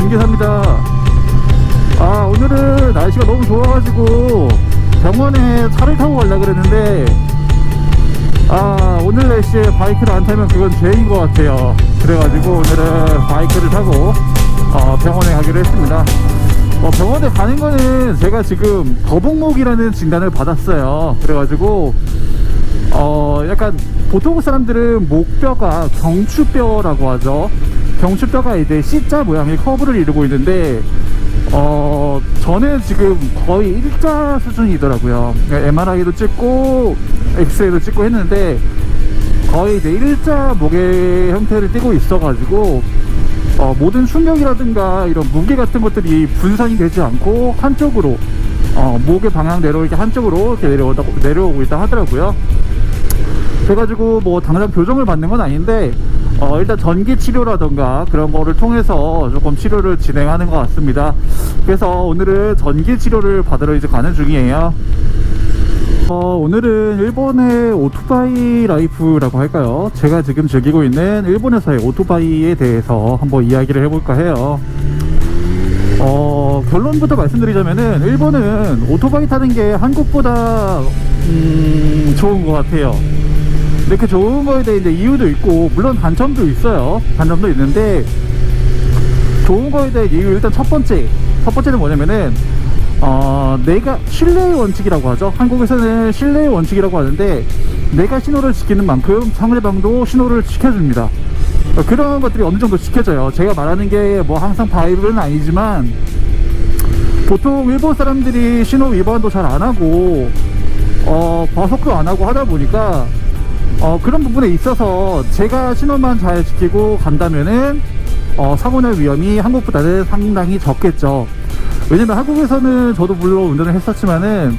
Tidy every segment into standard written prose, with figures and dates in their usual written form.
김기사입니다. 오늘은 날씨가 너무 좋아가지고 병원에 차를 타고 가려고 그랬는데 오늘 날씨에 바이크를 안 타면 그건 죄인 것 같아요. 그래가지고 오늘은 바이크를 타고 병원에 가기로 했습니다. 병원에 가는 거는 제가 지금 거북목이라는 진단을 받았어요. 그래가지고 약간 보통 사람들은 목뼈가 경추뼈라고 하죠. 경추뼈가 이제 C자 모양의 커브를 이루고 있는데 저는 지금 거의 일자 수준이더라고요. MRI도 찍고 엑스레이도 찍고 했는데 거의 이제 일자 목의 형태를 띠고 있어가지고 모든 충격이라든가 이런 무게 같은 것들이 분산이 되지 않고 한쪽으로 목의 방향대로 이렇게 한쪽으로 이렇게 내려오고 있다 하더라고요. 그래가지고 뭐 당장 교정을 받는 건 아닌데 일단 전기 치료라던가 그런 거를 통해서 조금 치료를 진행하는 것 같습니다. 그래서 오늘은 전기 치료를 받으러 이제 가는 중이에요. 오늘은 일본의 오토바이 라이프라고 할까요? 제가 지금 즐기고 있는 일본에서의 오토바이에 대해서 한번 이야기를 해볼까 해요. 결론부터 말씀드리자면은 일본은 오토바이 타는 게 한국보다 좋은 것 같아요. 이렇게 좋은 거에 대해 이제 이유도 있고 물론 단점도 있어요. 단점도 있는데 좋은 거에 대해 이유 일단 첫 번째는 뭐냐면은 내가 신뢰의 원칙이라고 하죠. 한국에서는 신뢰의 원칙이라고 하는데 내가 신호를 지키는 만큼 상대방도 신호를 지켜줍니다. 그런 것들이 어느 정도 지켜져요. 제가 말하는 게 뭐 항상 바이블은 아니지만 보통 일본 사람들이 신호 위반도 잘 안 하고 과속도 안 하고 하다 보니까 그런 부분에 있어서 제가 신호만 잘 지키고 간다면은 사고 날 위험이 한국보다는 상당히 적겠죠. 왜냐면 한국에서는 저도 물론 운전을 했었지만은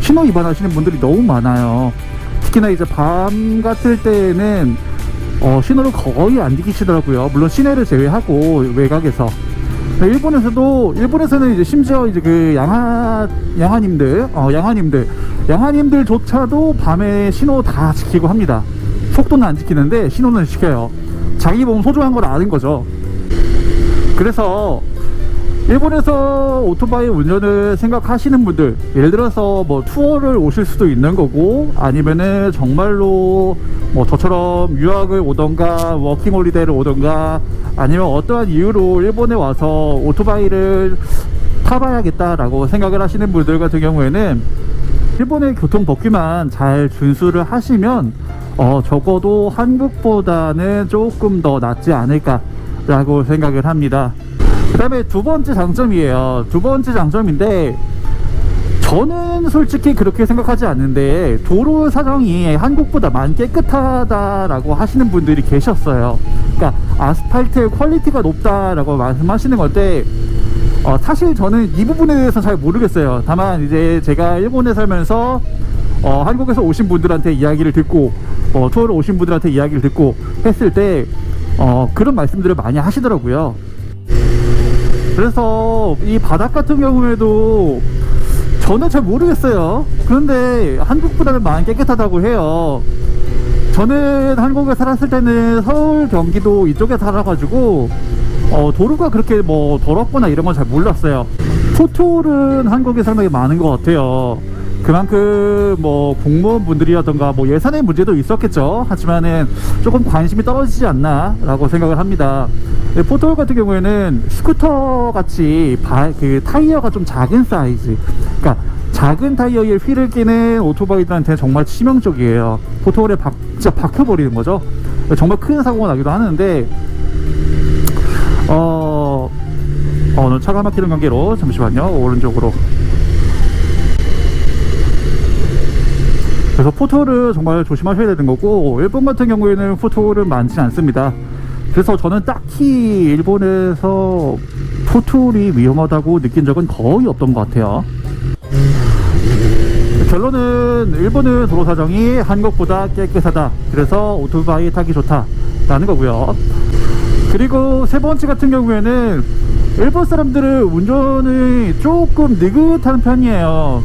신호 위반하시는 분들이 너무 많아요. 특히나 이제 밤 같을 때에는 신호를 거의 안 지키시더라고요. 물론 시내를 제외하고 외곽에서. 일본에서는 이제 심지어 이제 그 양아님들조차도 밤에 신호 다 지키고 합니다. 속도는 안 지키는데 신호는 지켜요. 자기 몸 소중한 걸 아는 거죠. 그래서 일본에서 오토바이 운전을 생각하시는 분들, 예를 들어서 뭐 투어를 오실 수도 있는 거고 아니면은 정말로 뭐 저처럼 유학을 오던가 워킹홀리데이를 오던가 아니면 어떠한 이유로 일본에 와서 오토바이를 타봐야겠다라고 생각을 하시는 분들 같은 경우에는 일본의 교통법규만 잘 준수를 하시면 적어도 한국보다는 조금 더 낫지 않을까라고 생각을 합니다. 그 다음에 두 번째 장점이에요. 두 번째 장점인데 저는 솔직히 그렇게 생각하지 않는데 도로 사정이 한국보다 많이 깨끗하다라고 하시는 분들이 계셨어요. 그러니까 아스팔트의 퀄리티가 높다라고 말씀하시는 건데 사실 저는 이 부분에 대해서 잘 모르겠어요. 다만 이제 제가 일본에 살면서 한국에서 오신 분들한테 이야기를 듣고 투어를 오신 분들한테 이야기를 듣고 했을 때 그런 말씀들을 많이 하시더라고요. 그래서 이 바닥 같은 경우에도 저는 잘 모르겠어요. 그런데 한국보다는 많이 깨끗하다고 해요. 저는 한국에 살았을 때는 서울, 경기도 이쪽에 살아가지고 도로가 그렇게 뭐 더럽거나 이런 건 잘 몰랐어요. 포토홀은 한국에 상당히 많은 것 같아요. 그만큼 뭐 공무원분들이라던가 뭐 예산의 문제도 있었겠죠. 하지만은 조금 관심이 떨어지지 않나 라고 생각을 합니다. 포토홀 같은 경우에는 스쿠터 같이 그 타이어가 좀 작은 사이즈, 그러니까 작은 타이어에 휠을 끼는 오토바이들한테는 정말 치명적이에요. 포토홀에 진짜 박혀버리는 거죠. 정말 큰 사고가 나기도 하는데 오늘 차가 막히는 관계로 잠시만요. 오른쪽으로. 그래서 포토홀은 정말 조심하셔야 되는 거고 일본 같은 경우에는 포토홀은 많지 않습니다. 그래서 저는 딱히 일본에서 포토홀이 위험하다고 느낀 적은 거의 없던 것 같아요. 결론은 일본은 도로 사정이 한국보다 깨끗하다. 그래서 오토바이 타기 좋다라는 거고요. 그리고 세 번째 같은 경우에는 일본 사람들은 운전이 조금 느긋한 편이에요.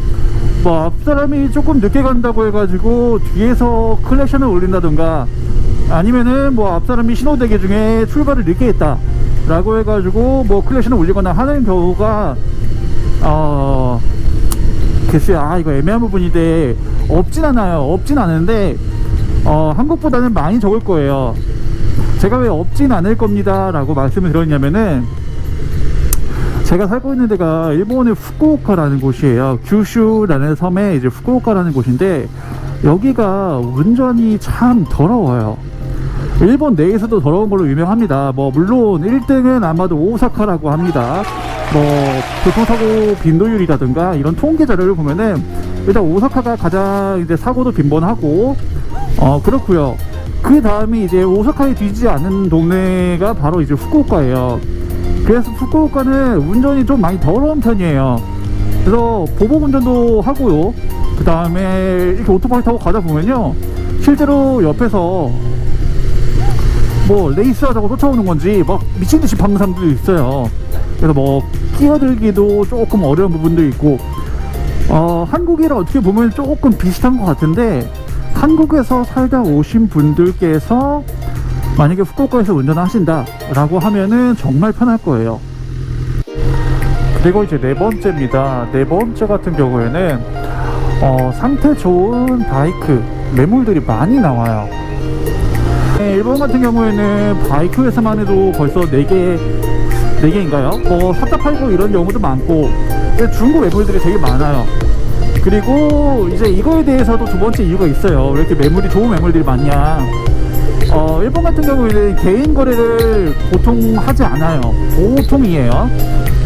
뭐 앞사람이 조금 늦게 간다고 해가지고 뒤에서 클렉션을 울린다던가 아니면은 뭐 앞사람이 신호대기 중에 출발을 늦게 했다 라고 해가지고 뭐 클래시를 올리거나 하는 경우가 글쎄 이거 애매한 부분인데 없진 않은데 한국보다는 많이 적을 거예요. 제가 왜 없진 않을 겁니다 라고 말씀을 드렸냐면은, 제가 살고 있는 데가 일본의 후쿠오카라는 곳이에요. 규슈라는 섬에 이제 후쿠오카라는 곳인데, 여기가 운전이 참 더러워요. 일본 내에서도 더러운 걸로 유명합니다. 뭐 물론 1등은 아마도 오사카라고 합니다. 뭐 교통사고 빈도율이라든가 이런 통계 자료를 보면은 일단 오사카가 가장 이제 사고도 빈번하고 그렇고요. 그 다음이 이제 오사카에 뒤지지 않는 동네가 바로 이제 후쿠오카예요. 그래서 후쿠오카는 운전이 좀 많이 더러운 편이에요. 그래서 보복 운전도 하고요. 그 다음에 이렇게 오토바이 타고 가다 보면요, 실제로 옆에서 뭐 레이스 하자고 쫓아오는 건지 막 미친듯이 밟는 사람들도 있어요. 그래서 뭐 끼어들기도 조금 어려운 부분도 있고, 한국이랑 어떻게 보면 조금 비슷한 것 같은데, 한국에서 살다 오신 분들께서 만약에 후쿠오카에서 운전하신다 라고 하면은 정말 편할 거예요. 그리고 이제 네 번째입니다. 네 번째 같은 경우에는 상태 좋은 바이크 매물들이 많이 나와요. 일본 같은 경우에는 바이크 회사만 해도 벌써 4개인가요? 뭐 샀다 팔고 이런 경우도 많고, 중고 매물들이 되게 많아요. 그리고 이제 이거에 대해서도 두 번째 이유가 있어요. 왜 이렇게 매물이 좋은 매물들이 많냐. 일본 같은 경우에는 개인 거래를 보통 하지 않아요. 보통이에요.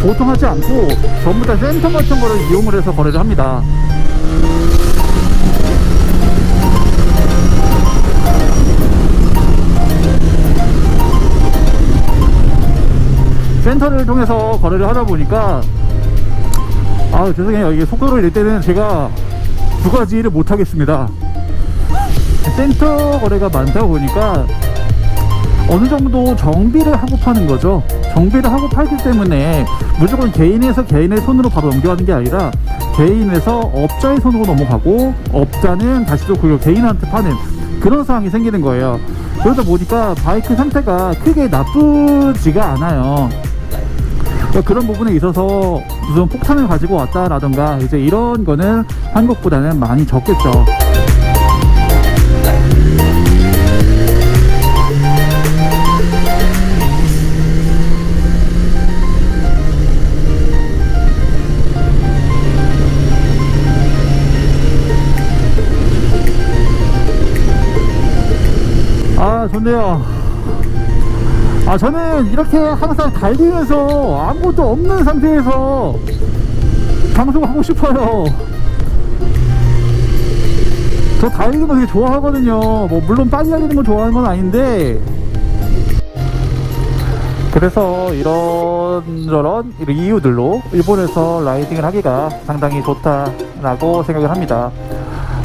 보통 하지 않고 전부 다 센터 같은 거를 이용을 해서 거래를 합니다. 센터를 통해서 거래를 하다 보니까 죄송해요. 이게 속도를 낼 때는 제가 두 가지를 못 하겠습니다. 센터 거래가 많다 보니까 어느 정도 정비를 하고 파는 거죠. 정비를 하고 팔기 때문에 무조건 개인에서 개인의 손으로 바로 넘겨가는 게 아니라 개인에서 업자의 손으로 넘어가고, 업자는 다시 또 그 개인한테 파는 그런 상황이 생기는 거예요. 그러다 보니까 바이크 상태가 크게 나쁘지가 않아요. 그런 부분에 있어서 무슨 폭탄을 가지고 왔다라던가 이제 이런 거는 한국보다는 많이 적겠죠. 좋네요. 저는 이렇게 항상 달리면서 아무것도 없는 상태에서 방송하고 싶어요. 저 달리는 거 되게 좋아하거든요. 뭐 물론 빨리 달리는 거 좋아하는 건 아닌데, 그래서 이런저런 이유들로 일본에서 라이딩을 하기가 상당히 좋다라고 생각을 합니다.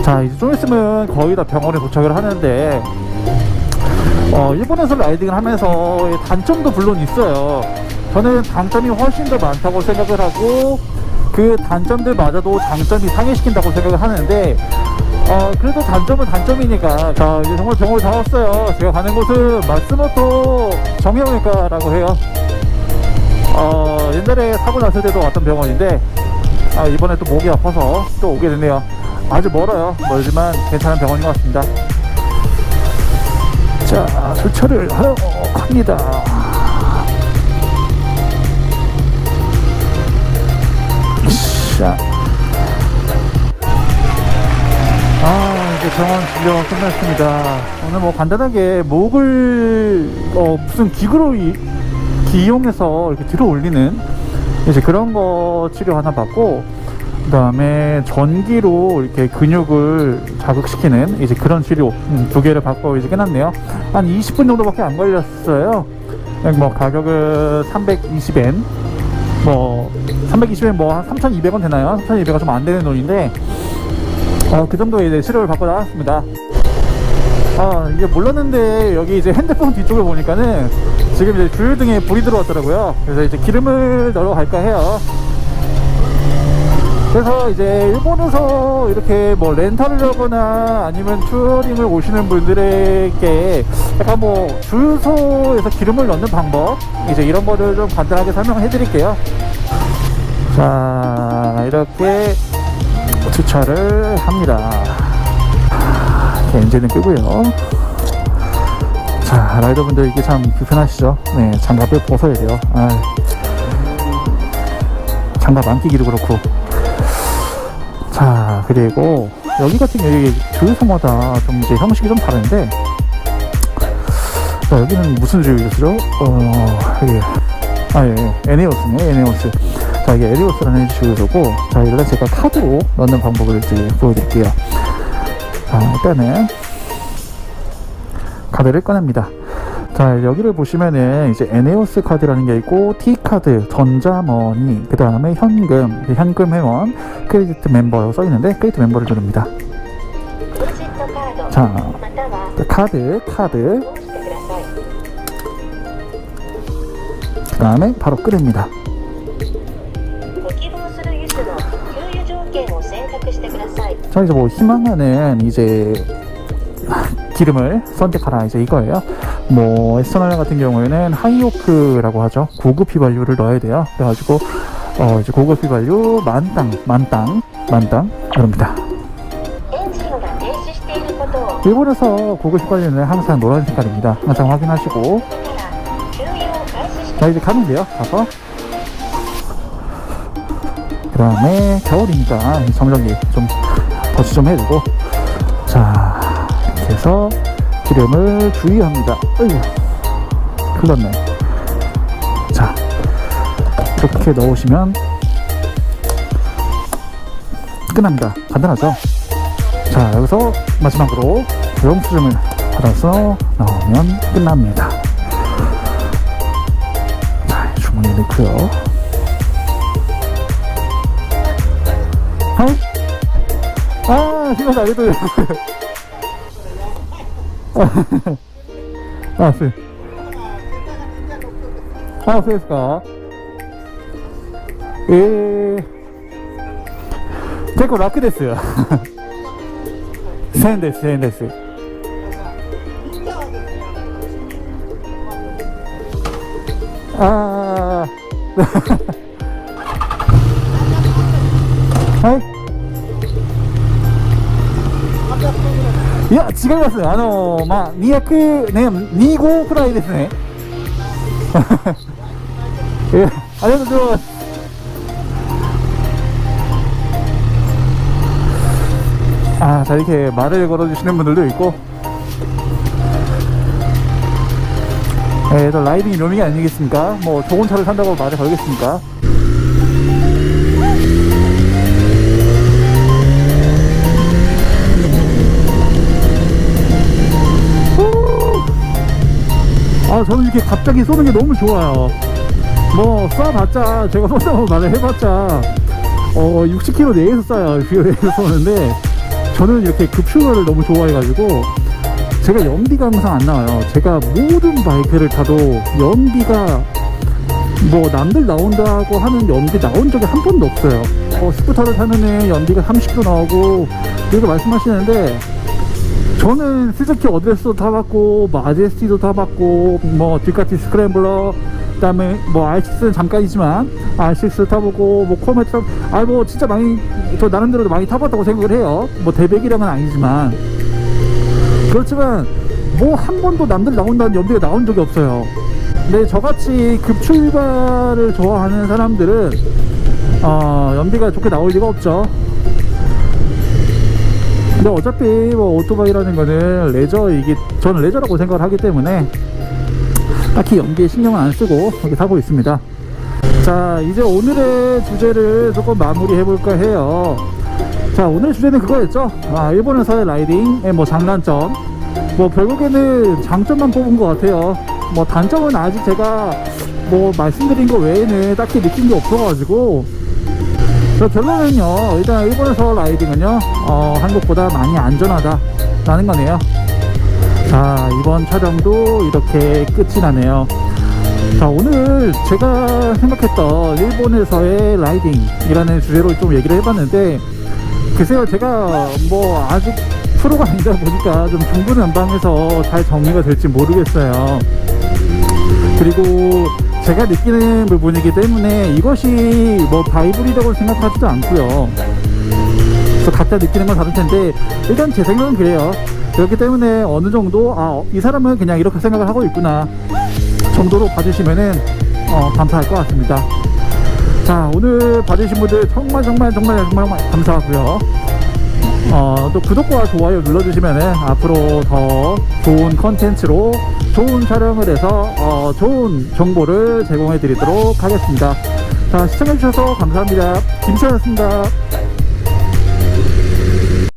자, 이제 좀 있으면 거의 다 병원에 도착을 하는데, 일본에서 라이딩을 하면서 단점도 물론 있어요. 저는 단점이 훨씬 더 많다고 생각을 하고, 그 단점들마저도 장점이 상회시킨다고 생각을 하는데, 그래도 단점은 단점이니까. 자, 이제 정말 병원에 다 왔어요. 제가 가는 곳은 마츠모토 정형외과라고 해요. 옛날에 사고 났을 때도 왔던 병원인데, 이번에 또 목이 아파서 또 오게 됐네요. 아주 멀지만 괜찮은 병원인 것 같습니다. 자, 주차를 하러 갑니다. 자, 이제 병원 진료가 끝났습니다. 오늘 뭐 간단하게 목을 무슨 기구로 이용해서 이렇게 들어 올리는 이제 그런 거 치료 하나 받고, 그 다음에 전기로 이렇게 근육을 자극시키는 이제 그런 치료 2개를 받고 이제 끝났네요. 한 20분 정도밖에 안 걸렸어요. 뭐 가격은 320엔, 뭐 320엔 뭐 한 3,200원 되나요? 3,200원 좀 안 되는 돈인데, 그 정도의 이제 치료를 받고 나왔습니다. 이게 몰랐는데 여기 이제 핸드폰 뒤쪽을 보니까는 지금 이제 주유등에 불이 들어왔더라고요. 그래서 이제 기름을 넣으러 갈까 해요. 그래서 이제 일본에서 이렇게 뭐 렌탈을 하거나 아니면 투어링을 오시는 분들에게 약간 뭐 주유소에서 기름을 넣는 방법, 이제 이런 거를 좀 간단하게 설명해 드릴게요. 자, 이렇게 주차를 합니다. 이렇게 엔진을 끄고요. 자, 라이더분들 이게 참 불편하시죠? 네, 장갑을 벗어야 돼요. 장갑 안 끼기도 그렇고. 자, 그리고 여기 같은 경우에 주유소마다 좀 이제 형식이 좀 다른데, 자, 여기는 무슨 주유소죠? 여기 에네오스네, 에네오스. 자, 이게 에네오스라는 주유소고, 자, 일단 제가 카드로 넣는 방법을 이제 보여드릴게요. 자, 일단은 카드를 꺼냅니다. 자, 여기를 보시면은 이제 에네오스 카드라는 게 있고, T카드, 전자머니, 그 다음에 현금, 현금 회원, 크레디트 멤버 써 있는데, 크레디트 멤버를 누릅니다. 자, 카드. 그 다음에 바로 끄냅니다. 자, 이제 뭐 희망하는 이제 기름을 선택하라, 이제 이거예요. 뭐 에스터널 같은 경우에는 하이오크라고 하죠. 고급 휘발유를 넣어야 돼요. 그래가지고 이제 고급 휘발유 만땅 그럽니다. 일본에서 고급 휘발유는 항상 노란 색깔입니다. 항상 확인하시고. 자, 이제 가면 돼요. 가서 그 다음에 겨울이니까 정전기 좀 더치 좀 해주고. 자, 이렇게 해서 기름을 주의합니다. 어이구, 흘렀네. 자, 이렇게 넣으시면 끝납니다. 간단하죠? 자, 여기서 마지막으로 영수증을 받아서 넣으면 끝납니다. 자, 주머니에 넣고요. 힘을 알려줘요.そうですか。結構楽ですよ。1000です、1000です。はい。いや、違います。200ね、25くらいですね。ありがとうございます。자, 이렇게 말을 걸어주시는 분들도 있고, 또 라이딩이 로밍이 아니겠습니까? 뭐 좋은 차를 산다고 말을 걸겠습니까? 저는 이렇게 갑자기 쏘는 게 너무 좋아요. 뭐 쏴봤자, 제가 쏜다고 말을 해봤자 60km 내에서 쏴요. 그 내에서 쏘는데, 저는 이렇게 급슈거를 너무 좋아해가지고 제가 연비가 항상 안 나와요. 제가 모든 바이크를 타도 연비가 뭐 남들 나온다고 하는 연비 나온 적이 한 번도 없어요. 스쿠터를 타면은 연비가 30km 나오고 이렇게 말씀하시는데, 저는 스즈키 어드레스도 타봤고 마제스티도 타봤고 뭐 듀카티 스크램블러, 그 다음에 뭐 R6는 잠깐이지만 R6 타보고 뭐 코메트 뭐 진짜 많이, 저 나름대로도 많이 타봤다고 생각을 해요. 뭐 대백이랑은 아니지만. 그렇지만 뭐 한 번도 남들 나온다는 연비가 나온 적이 없어요. 근데 저같이 급출발을 좋아하는 사람들은 연비가 좋게 나올 리가 없죠. 근데 어차피 뭐 오토바이라는 거는 저는 레저라고 생각을 하기 때문에 딱히 연비에 신경을 안 쓰고 이렇게 타고 있습니다. 자, 이제 오늘의 주제를 조금 마무리 해볼까 해요. 자, 오늘의 주제는 그거였죠. 일본에서의 라이딩의 뭐 장단점, 뭐 결국에는 장점만 뽑은 것 같아요. 뭐 단점은 아직 제가 뭐 말씀드린 거 외에는 딱히 느낀 게 없어가지고, 결론은요, 일단 일본에서 라이딩은요 한국보다 많이 안전하다라는 거네요. 자, 이번 촬영도 이렇게 끝이 나네요. 자, 오늘 제가 생각했던 일본에서의 라이딩이라는 주제로 좀 얘기를 해봤는데, 글쎄요, 제가 뭐 아직 프로가 아니다 보니까 좀 중구난방해서 잘 정리가 될지 모르겠어요. 그리고 제가 느끼는 부분이기 때문에 이것이 뭐 바이블이라고 생각하지도 않고요. 그래서 각자 느끼는 건 다를 텐데, 일단 제 생각은 그래요. 그렇기 때문에 어느 정도 이 사람은 그냥 이렇게 생각을 하고 있구나 정도로 봐주시면은 감사할 것 같습니다. 자, 오늘 봐주신 분들 정말 감사하고요. 또 구독과 좋아요 눌러주시면은 앞으로 더 좋은 컨텐츠로 좋은 촬영을 해서 좋은 정보를 제공해 드리도록 하겠습니다. 자, 시청해 주셔서 감사합니다. 김치였습니다.